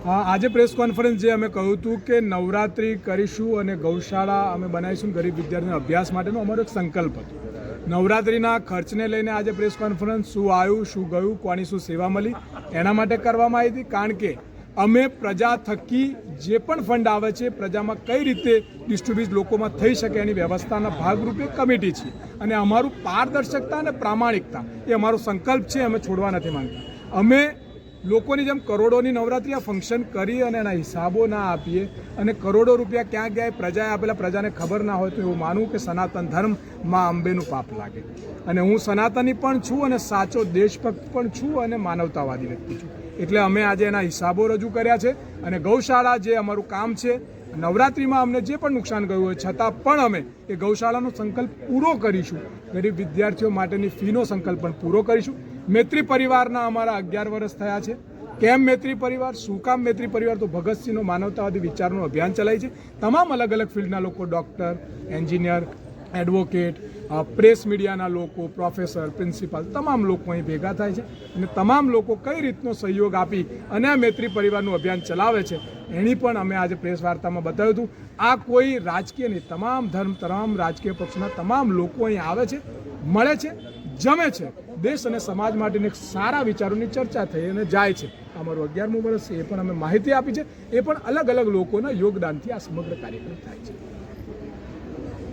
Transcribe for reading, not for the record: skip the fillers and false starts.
આજે press conference જે અમે કહ્યું હતું કે નવરાત્રિ કરીશું અને ગૌશાળા અમે બનાવીશું ગરીબ વિદ્યાર્થીઓના અભ્યાસ માટેનો અમારો એક સંકલ્પ હતો। નવરાત્રિના ખર્ચને લઈને આજે પ્રેસ કોન્ફરન્સ શું આવ્યું, શું ગયું, કોની શું સેવા મળી એના માટે કરવામાં આવી હતી। કારણ કે અમે પ્રજા થકી જે પણ ફંડ આવે છે પ્રજામાં કઈ રીતે ડિસ્ટ્રીબ્યુટ લોકોમાં થઈ શકે એની વ્યવસ્થાના ભાગરૂપે કમિટી છે અને અમારું પારદર્શકતા અને પ્રામાણિકતા એ અમારો સંકલ્પ છે, અમે છોડવા નથી માંગતા। અમે લોકોની જેમ કરોડોની નવરાત્રિ આ ફંક્શન કરી અને એના હિસાબો ના આપીએ અને કરોડો રૂપિયા ક્યાં ક્યાંય પ્રજાએ આપેલા પ્રજાને ખબર ના હોય તો એવું માનવું કે સનાતન ધર્મ માં અંબેનું પાપ લાગે। અને હું સનાતની પણ છું અને સાચો દેશભક્ત પણ છું અને માનવતાવાદી વ્યક્તિ છું, એટલે અમે આજે એના હિસાબો રજૂ કર્યા છે। અને ગૌશાળા જે અમારું કામ છે, નવરાત્રિમાં અમને જે પણ નુકસાન ગયું હોય છતાં પણ અમે એ ગૌશાળાનો સંકલ્પ પૂરો કરીશું। ગરીબ વિદ્યાર્થીઓ માટેની ફીનો સંકલ્પ પણ પૂરો કરીશું। મૈત્રી પરિવારના અમારા 11 વર્ષ થયા છે। કેમ મૈત્રી પરિવાર, શું કામ મૈત્રી પરિવાર? તો ભગતસિંહનો માનવતાવાદી વિચારનું અભિયાન ચલાવી છે। તમામ અલગ અલગ ફિલ્ડના લોકો, ડૉક્ટર, એન્જિનિયર, એડવોકેટ, પ્રેસ મીડિયાના લોકો, પ્રોફેસર, પ્રિન્સિપાલ, તમામ લોકો અહીં ભેગા થાય છે અને તમામ લોકો કઈ રીતનો સહયોગ આપી અને આ મૈત્રી પરિવારનું અભિયાન ચલાવે છે એની પણ અમે આજે પ્રેસ વાર્તામાં બતાવ્યું હતું। આ કોઈ રાજકીય નહીં, તમામ ધર્મ, તમામ રાજકીય પક્ષના તમામ લોકો અહીં આવે છે, મળે છે, જમે છે, દેશ અને સમાજ માટેની સારા વિચારોની ચર્ચા થઈ અને જાય છે। અમારું 11મું વર્ષ છે, એ પણ અમે માહિતી આપી છે, એ પણ અલગ અલગ લોકોના યોગદાનથી આ સમગ્ર કાર્યક્રમ થાય છે।